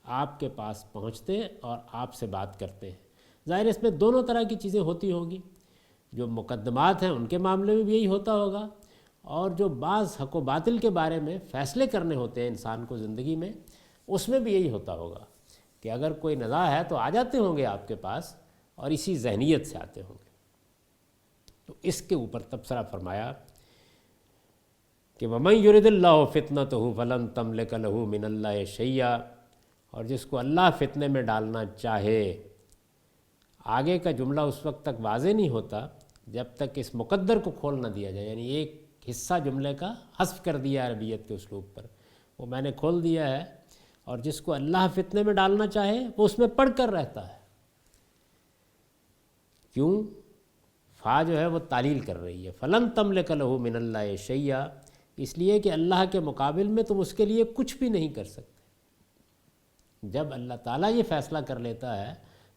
آپ کے پاس پہنچتے اور آپ سے بات کرتے ہیں۔ ظاہر اس میں دونوں طرح کی چیزیں ہوتی ہوں گی، جو مقدمات ہیں ان کے معاملے میں بھی یہی ہوتا ہوگا، اور جو بعض حق و باطل کے بارے میں فیصلے کرنے ہوتے ہیں انسان کو زندگی میں، اس میں بھی یہی ہوتا ہوگا کہ اگر کوئی نزاع ہے تو آ جاتے ہوں گے آپ کے پاس اور اسی ذہنیت سے آتے ہوں گے۔ تو اس کے اوپر تبصرہ فرمایا کہ وَمَن يُرِدِ اللَّهُ فِتْنَتَهُ فَلَن تَمْلِكَ لَهُ مِنَ اللَّهِ شَيْئًا، اور جس کو اللہ فتنے میں ڈالنا چاہے، آگے کا جملہ اس وقت تک واضح نہیں ہوتا جب تک اس مقدر کو کھول نہ دیا جائے، یعنی ایک حصہ جملے کا حذف کر دیا عربیت کے اسلوب پر، وہ میں نے کھول دیا ہے، اور جس کو اللہ فتنے میں ڈالنا چاہے وہ اس میں پڑھ کر رہتا ہے۔ کیوں؟ فا جو ہے وہ تعلیل کر رہی ہے، فلن تملک لہ من اللہ شیئا، اس لیے کہ اللہ کے مقابل میں تم اس کے لیے کچھ بھی نہیں کر سکتے۔ جب اللہ تعالیٰ یہ فیصلہ کر لیتا ہے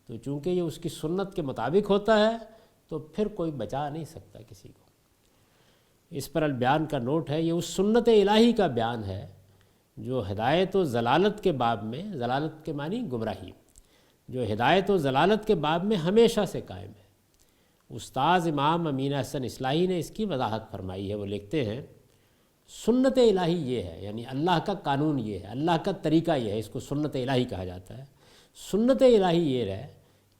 تو چونکہ یہ اس کی سنت کے مطابق ہوتا ہے تو پھر کوئی بچا نہیں سکتا کسی کو۔ اس پر البیان کا نوٹ ہے، یہ اس سنت الہی کا بیان ہے جو ہدایت و ضلالت کے باب میں، ضلالت کے معنی گمراہی، جو ہدایت و ضلالت کے باب میں ہمیشہ سے قائم ہے۔ استاذ امام امین احسن اصلاحی نے اس کی وضاحت فرمائی ہے، وہ لکھتے ہیں سنت الہی یہ ہے، یعنی اللہ کا قانون یہ ہے، اللہ کا طریقہ یہ ہے، اس کو سنت الہی کہا جاتا ہے۔ سنت الہی یہ ہے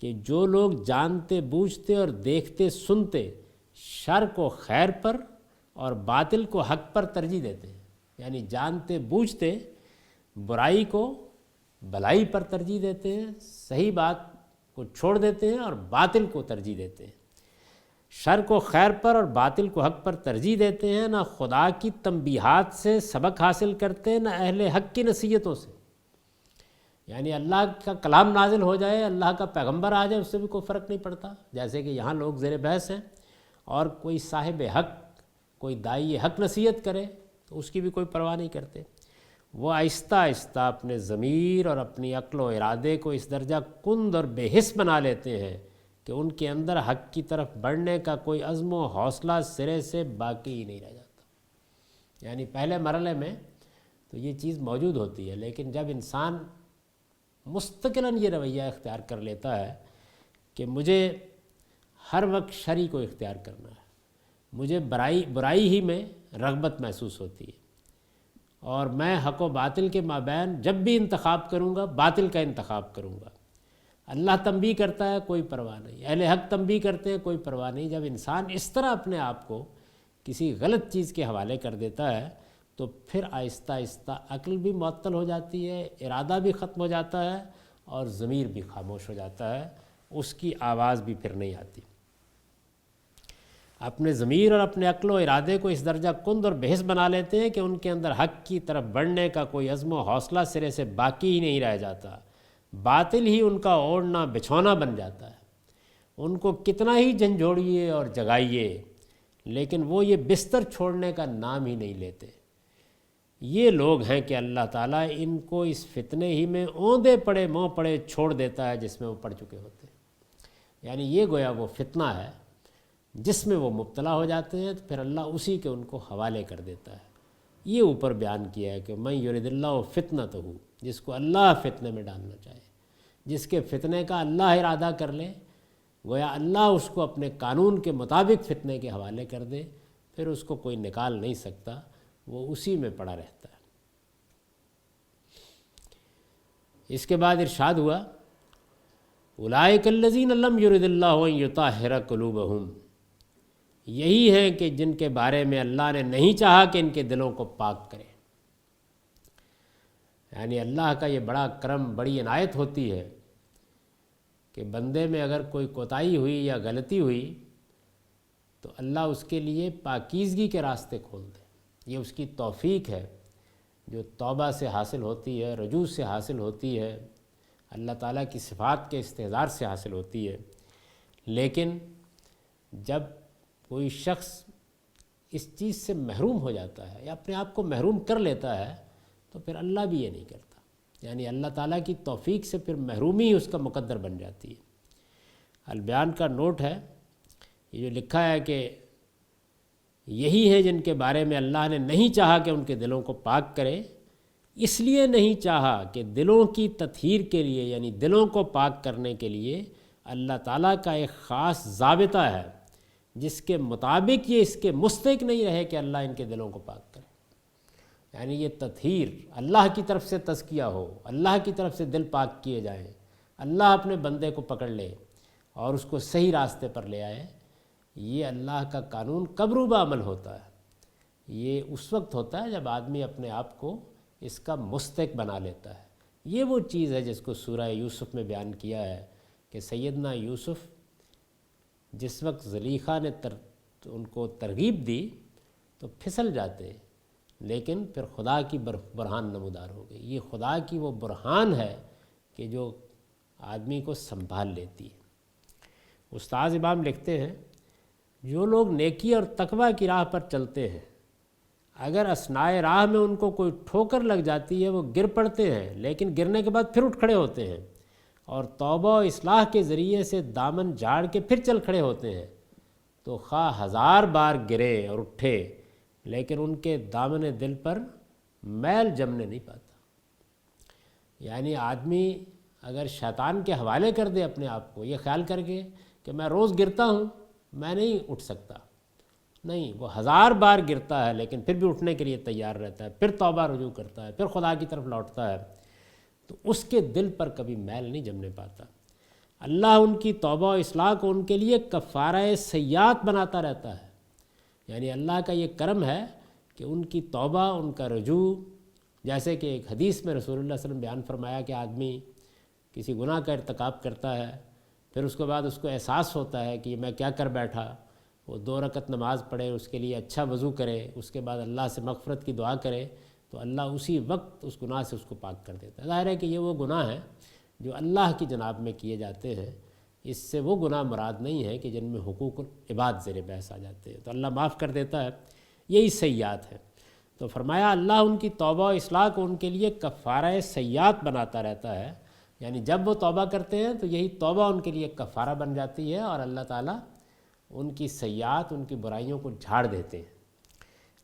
کہ جو لوگ جانتے بوجھتے اور دیکھتے سنتے شر کو خیر پر اور باطل کو حق پر ترجیح دیتے ہیں، یعنی جانتے بوجھتے برائی کو بھلائی پر ترجیح دیتے ہیں، صحیح بات کو چھوڑ دیتے ہیں اور باطل کو ترجیح دیتے ہیں، شر کو خیر پر اور باطل کو حق پر ترجیح دیتے ہیں، نہ خدا کی تنبیہات سے سبق حاصل کرتے نہ اہل حق کی نصیحتوں سے۔ یعنی اللہ کا کلام نازل ہو جائے، اللہ کا پیغمبر آ جائے، اس سے بھی کوئی فرق نہیں پڑتا، جیسے کہ یہاں لوگ زیر بحث ہیں، اور کوئی صاحب حق، کوئی داعی حق نصیحت کرے تو اس کی بھی کوئی پرواہ نہیں کرتے۔ وہ آہستہ آہستہ اپنے ضمیر اور اپنی عقل و ارادے کو اس درجہ کند اور بے حس بنا لیتے ہیں کہ ان کے اندر حق کی طرف بڑھنے کا کوئی عزم و حوصلہ سرے سے باقی ہی نہیں رہ جاتا۔ یعنی پہلے مرحلے میں تو یہ چیز موجود ہوتی ہے، لیکن جب انسان مستقلاً یہ رویہ اختیار کر لیتا ہے کہ مجھے ہر وقت شر کو اختیار کرنا ہے، مجھے برائی ہی میں رغبت محسوس ہوتی ہے، اور میں حق و باطل کے مابین جب بھی انتخاب کروں گا باطل کا انتخاب کروں گا۔ اللہ تنبیہ کرتا ہے کوئی پرواہ نہیں، اہل حق تنبیہ کرتے ہیں کوئی پرواہ نہیں۔ جب انسان اس طرح اپنے آپ کو کسی غلط چیز کے حوالے کر دیتا ہے تو پھر آہستہ آہستہ عقل بھی معطل ہو جاتی ہے، ارادہ بھی ختم ہو جاتا ہے، اور ضمیر بھی خاموش ہو جاتا ہے، اس کی آواز بھی پھر نہیں آتی۔ اپنے ضمیر اور اپنے عقل و ارادے کو اس درجہ کند اور بحث بنا لیتے ہیں کہ ان کے اندر حق کی طرف بڑھنے کا کوئی عزم و حوصلہ سرے سے باقی ہی نہیں رہ جاتا، باطل ہی ان کا اوڑھنا بچھونا بن جاتا ہے۔ ان کو کتنا ہی جھنجھوڑیے اور جگائیے لیکن وہ یہ بستر چھوڑنے کا نام ہی نہیں لیتے۔ یہ لوگ ہیں کہ اللہ تعالیٰ ان کو اس فتنے ہی میں اوندے پڑے منہ پڑے چھوڑ دیتا ہے جس میں وہ پڑ چکے ہوتے ہیں۔ یعنی یہ گویا وہ فتنہ ہے جس میں وہ مبتلا ہو جاتے ہیں، تو پھر اللہ اسی کے ان کو حوالے کر دیتا ہے۔ یہ اوپر بیان کیا ہے کہ من یرید اللہ فتنتہ، جس کو اللہ فتنے میں ڈالنا چاہے، جس کے فتنے کا اللہ ارادہ کر لے، گویا اللہ اس کو اپنے قانون کے مطابق فتنے کے حوالے کر دے، پھر اس کو کوئی نکال نہیں سکتا، وہ اسی میں پڑا رہتا ہے۔ اس کے بعد ارشاد ہوا اولئک الذین لم یرد اللہ ان یطہر قلوبہم، یہی ہے کہ جن کے بارے میں اللہ نے نہیں چاہا کہ ان کے دلوں کو پاک کرے۔ یعنی اللہ کا یہ بڑا کرم، بڑی عنایت ہوتی ہے کہ بندے میں اگر کوئی کوتاہی ہوئی یا غلطی ہوئی تو اللہ اس کے لیے پاکیزگی کے راستے کھول دے۔ یہ اس کی توفیق ہے جو توبہ سے حاصل ہوتی ہے، رجوع سے حاصل ہوتی ہے، اللہ تعالیٰ کی صفات کے استحضار سے حاصل ہوتی ہے۔ لیکن جب کوئی شخص اس چیز سے محروم ہو جاتا ہے یا اپنے آپ کو محروم کر لیتا ہے تو پھر اللہ بھی یہ نہیں کرتا، یعنی اللہ تعالیٰ کی توفیق سے پھر محرومی اس کا مقدر بن جاتی ہے۔ البیان کا نوٹ ہے، یہ جو لکھا ہے کہ یہی ہے جن کے بارے میں اللہ نے نہیں چاہا کہ ان کے دلوں کو پاک کرے، اس لیے نہیں چاہا کہ دلوں کی تطہیر کے لیے، یعنی دلوں کو پاک کرنے کے لیے اللہ تعالیٰ کا ایک خاص ضابطہ ہے جس کے مطابق یہ اس کے مستحق نہیں رہے کہ اللہ ان کے دلوں کو پاک کرے۔ یعنی یہ تطہیر اللہ کی طرف سے تزکیہ ہو، اللہ کی طرف سے دل پاک کیے جائیں، اللہ اپنے بندے کو پکڑ لے اور اس کو صحیح راستے پر لے آئے۔ یہ اللہ کا قانون کب روبہ عمل ہوتا ہے؟ یہ اس وقت ہوتا ہے جب آدمی اپنے آپ کو اس کا مستحق بنا لیتا ہے۔ یہ وہ چیز ہے جس کو سورہ یوسف میں بیان کیا ہے کہ سیدنا یوسف جس وقت زلیخا نے ان کو ترغیب دی تو پھسل جاتے، لیکن پھر خدا کی برہان نمودار ہو گئی۔ یہ خدا کی وہ برہان ہے کہ جو آدمی کو سنبھال لیتی ہے۔ استاذ امام لکھتے ہیں، جو لوگ نیکی اور تقوی کی راہ پر چلتے ہیں، اگر اثنائے راہ میں ان کو کوئی ٹھوکر لگ جاتی ہے وہ گر پڑتے ہیں، لیکن گرنے کے بعد پھر اٹھ کھڑے ہوتے ہیں اور توبہ و اصلاح کے ذریعے سے دامن جھاڑ کے پھر چل کھڑے ہوتے ہیں، تو خواہ 1000 بار گرے اور اٹھے لیکن ان کے دامن دل پر میل جمنے نہیں پاتا۔ یعنی آدمی اگر شیطان کے حوالے کر دے اپنے آپ کو، یہ خیال کر کے کہ میں روز گرتا ہوں، میں نہیں اٹھ سکتا، نہیں، وہ 1000 بار گرتا ہے لیکن پھر بھی اٹھنے کے لیے تیار رہتا ہے، پھر توبہ رجوع کرتا ہے، پھر خدا کی طرف لوٹتا ہے، تو اس کے دل پر کبھی میل نہیں جمنے پاتا۔ اللہ ان کی توبہ و اصلاح کو ان کے لیے کفارہ سیئات بناتا رہتا ہے۔ یعنی اللہ کا یہ کرم ہے کہ ان کی توبہ، ان کا رجوع، جیسے کہ ایک حدیث میں رسول اللہ صلی اللہ علیہ وسلم بیان فرمایا کہ آدمی کسی گناہ کا ارتکاب کرتا ہے، پھر اس کے بعد اس کو احساس ہوتا ہے کہ میں کیا کر بیٹھا، وہ 2 رکعت نماز پڑھے، اس کے لیے اچھا وضو کرے، اس کے بعد اللہ سے مغفرت کی دعا کرے تو اللہ اسی وقت اس گناہ سے اس کو پاک کر دیتا ہے۔ ظاہر ہے کہ یہ وہ گناہ ہیں جو اللہ کی جناب میں کیے جاتے ہیں، اس سے وہ گناہ مراد نہیں ہے کہ جن میں حقوق العباد زیر بحث آ جاتے ہیں، تو اللہ معاف کر دیتا ہے، یہی سیئات ہے۔ تو فرمایا اللہ ان کی توبہ و اصلاح کو ان کے لیے کفارہ سیئات بناتا رہتا ہے، یعنی جب وہ توبہ کرتے ہیں تو یہی توبہ ان کے لیے کفارہ بن جاتی ہے اور اللہ تعالیٰ ان کی سیئات، ان کی برائیوں کو جھاڑ دیتے ہیں۔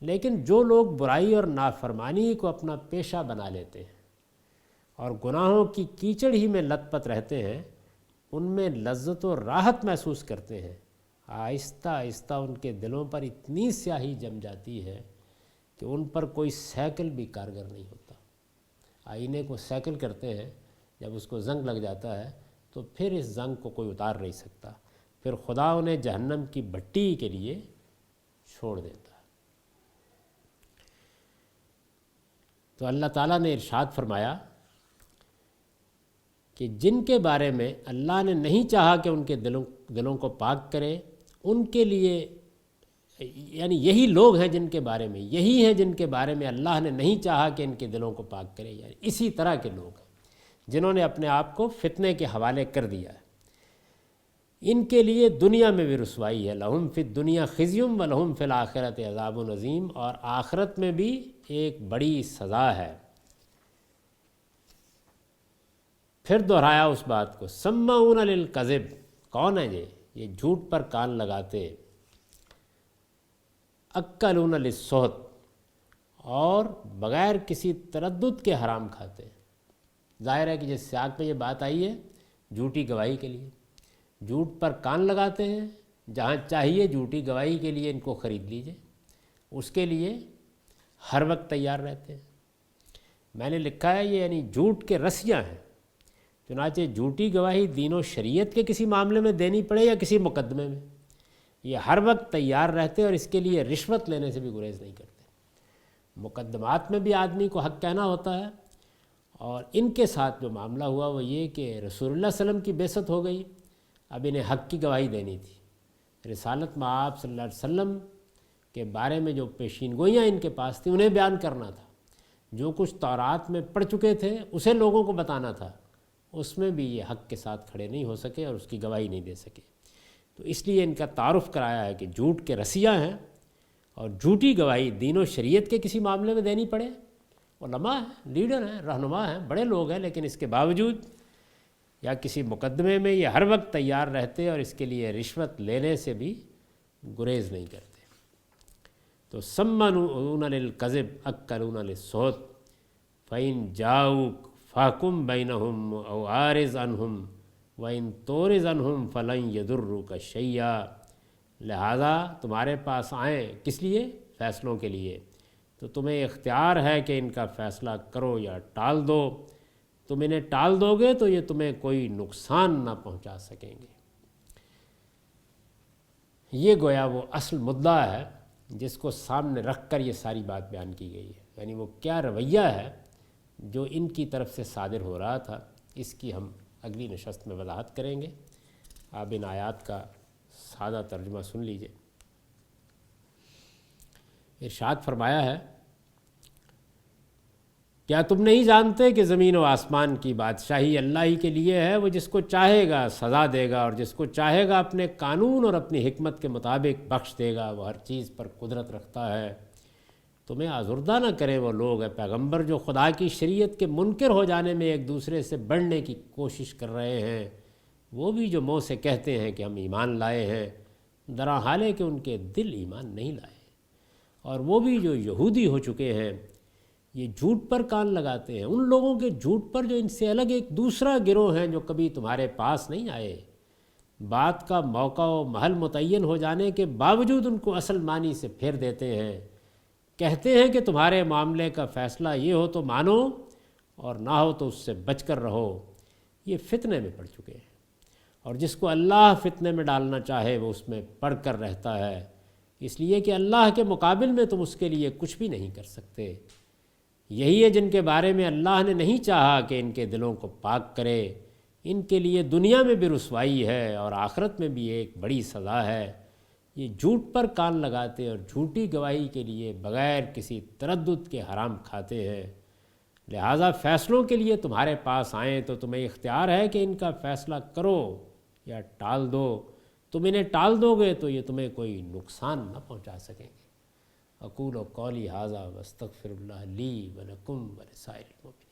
لیکن جو لوگ برائی اور نافرمانی کو اپنا پیشہ بنا لیتے ہیں اور گناہوں کی کیچڑ ہی میں لت پت رہتے ہیں، ان میں لذت و راحت محسوس کرتے ہیں، آہستہ آہستہ ان کے دلوں پر اتنی سیاہی جم جاتی ہے کہ ان پر کوئی سیکل بھی کارگر نہیں ہوتا۔ آئینے کو سیکل کرتے ہیں، جب اس کو زنگ لگ جاتا ہے تو پھر اس زنگ کو کوئی اتار نہیں سکتا، پھر خدا انہیں جہنم کی بھٹی کے لیے چھوڑ دیتا ہے۔ تو اللہ تعالیٰ نے ارشاد فرمایا کہ جن کے بارے میں اللہ نے نہیں چاہا کہ ان کے دلوں کو پاک کرے، ان کے لیے، یعنی یہی لوگ ہیں جن کے بارے میں، یہی ہیں جن کے بارے میں اللہ نے نہیں چاہا کہ ان کے دلوں کو پاک کرے، یعنی اسی طرح کے لوگ ہیں جنہوں نے اپنے آپ کو فتنے کے حوالے کر دیا ہے۔ ان کے لیے دنیا میں بھی رسوائی ہے، لہم فی الدنیا خزی و لہم فی الآخرۃ عذاب عظیم، اور آخرت میں بھی ایک بڑی سزا ہے۔ پھر دہرایا اس بات کو، سمعون للکذب، کون ہے یہ جھوٹ پر کان لگاتے، اکلون للسحت، اور بغیر کسی تردد کے حرام کھاتے ہیں۔ ظاہر ہے کہ جس سیاق میں یہ بات آئی ہے جھوٹی گواہی کے لیے، جھوٹ پر کان لگاتے ہیں، جہاں چاہیے جھوٹی گواہی کے لیے ان کو خرید لیجئے، اس کے لیے ہر وقت تیار رہتے ہیں۔ میں نے لکھا ہے یہ یعنی جھوٹ کے رسیاں ہیں، چنانچہ جھوٹی گواہی دین و شریعت کے کسی معاملے میں دینی پڑے یا کسی مقدمے میں، یہ ہر وقت تیار رہتے اور اس کے لیے رشوت لینے سے بھی گریز نہیں کرتے۔ مقدمات میں بھی آدمی کو حق کہنا ہوتا ہے، اور ان کے ساتھ جو معاملہ ہوا وہ یہ کہ رسول اللہ صلی اللہ علیہ وسلم کی بعثت ہو گئی، اب انہیں حق کی گواہی دینی تھی۔ رسالت میں آپ صلی اللہ علیہ وسلم کے بارے میں جو پیشین گوئیاں ان کے پاس تھیں انہیں بیان کرنا تھا، جو کچھ تورات میں پڑھ چکے تھے اسے لوگوں کو بتانا تھا، اس میں بھی یہ حق کے ساتھ کھڑے نہیں ہو سکے اور اس کی گواہی نہیں دے سکے۔ تو اس لیے ان کا تعارف کرایا ہے کہ جھوٹ کے رسیاں ہیں، اور جھوٹی گواہی دین و شریعت کے کسی معاملے میں دینی پڑے، علماء ہیں، لیڈر ہیں، رہنما ہیں، بڑے لوگ ہیں، لیکن اس کے باوجود یا کسی مقدمے میں یہ ہر وقت تیار رہتے اور اس کے لیے رشوت لینے سے بھی گریز نہیں کرتے۔ تو سمّنون للکذب اکلون للسحت فإن جاؤک فاحکم بینہم او اعرض عنہم وإن تعرض عنہم فلن یضرک شیئا، لہذا تمہارے پاس آئیں کس لیے؟ فیصلوں کے لیے، تو تمہیں اختیار ہے کہ ان کا فیصلہ کرو یا ٹال دو، تم انہیں ٹال دو گے تو یہ تمہیں کوئی نقصان نہ پہنچا سکیں گے۔ یہ گویا وہ اصل مدعا ہے جس کو سامنے رکھ کر یہ ساری بات بیان کی گئی ہے، یعنی وہ کیا رویہ ہے جو ان کی طرف سے صادر ہو رہا تھا، اس کی ہم اگلی نشست میں وضاحت کریں گے۔ آپ ان آیات کا سادہ ترجمہ سن لیجئے۔ ارشاد فرمایا ہے، کیا تم نہیں جانتے کہ زمین و آسمان کی بادشاہی اللہ ہی کے لیے ہے؟ وہ جس کو چاہے گا سزا دے گا اور جس کو چاہے گا اپنے قانون اور اپنی حکمت کے مطابق بخش دے گا، وہ ہر چیز پر قدرت رکھتا ہے۔ تمہیں آزردہ نہ کریں وہ لوگ اے پیغمبر جو خدا کی شریعت کے منکر ہو جانے میں ایک دوسرے سے بڑھنے کی کوشش کر رہے ہیں، وہ بھی جو منہ سے کہتے ہیں کہ ہم ایمان لائے ہیں، درا حال ہے کہ ان کے دل ایمان نہیں لائے، اور وہ بھی جو یہودی ہو چکے ہیں یہ جھوٹ پر کان لگاتے ہیں، ان لوگوں کے جھوٹ پر جو ان سے الگ ایک دوسرا گروہ ہیں جو کبھی تمہارے پاس نہیں آئے، بات کا موقع و محل متعین ہو جانے کے باوجود ان کو اصل معنی سے پھیر دیتے ہیں، کہتے ہیں کہ تمہارے معاملے کا فیصلہ یہ ہو تو مانو اور نہ ہو تو اس سے بچ کر رہو۔ یہ فتنے میں پڑ چکے ہیں، اور جس کو اللہ فتنے میں ڈالنا چاہے وہ اس میں پڑ کر رہتا ہے، اس لیے کہ اللہ کے مقابل میں تم اس کے لیے کچھ بھی نہیں کر سکتے۔ یہی ہے جن کے بارے میں اللہ نے نہیں چاہا کہ ان کے دلوں کو پاک کرے، ان کے لیے دنیا میں بھی رسوائی ہے اور آخرت میں بھی ایک بڑی سزا ہے۔ یہ جھوٹ پر کان لگاتے اور جھوٹی گواہی کے لیے بغیر کسی تردد کے حرام کھاتے ہیں، لہٰذا فیصلوں کے لیے تمہارے پاس آئیں تو تمہیں اختیار ہے کہ ان کا فیصلہ کرو یا ٹال دو، تم انہیں ٹال دو گے تو یہ تمہیں کوئی نقصان نہ پہنچا سکیں گے۔ اقول قولی ھذا واستغفر اللہ لی ولکم ولسائر المؤمنین۔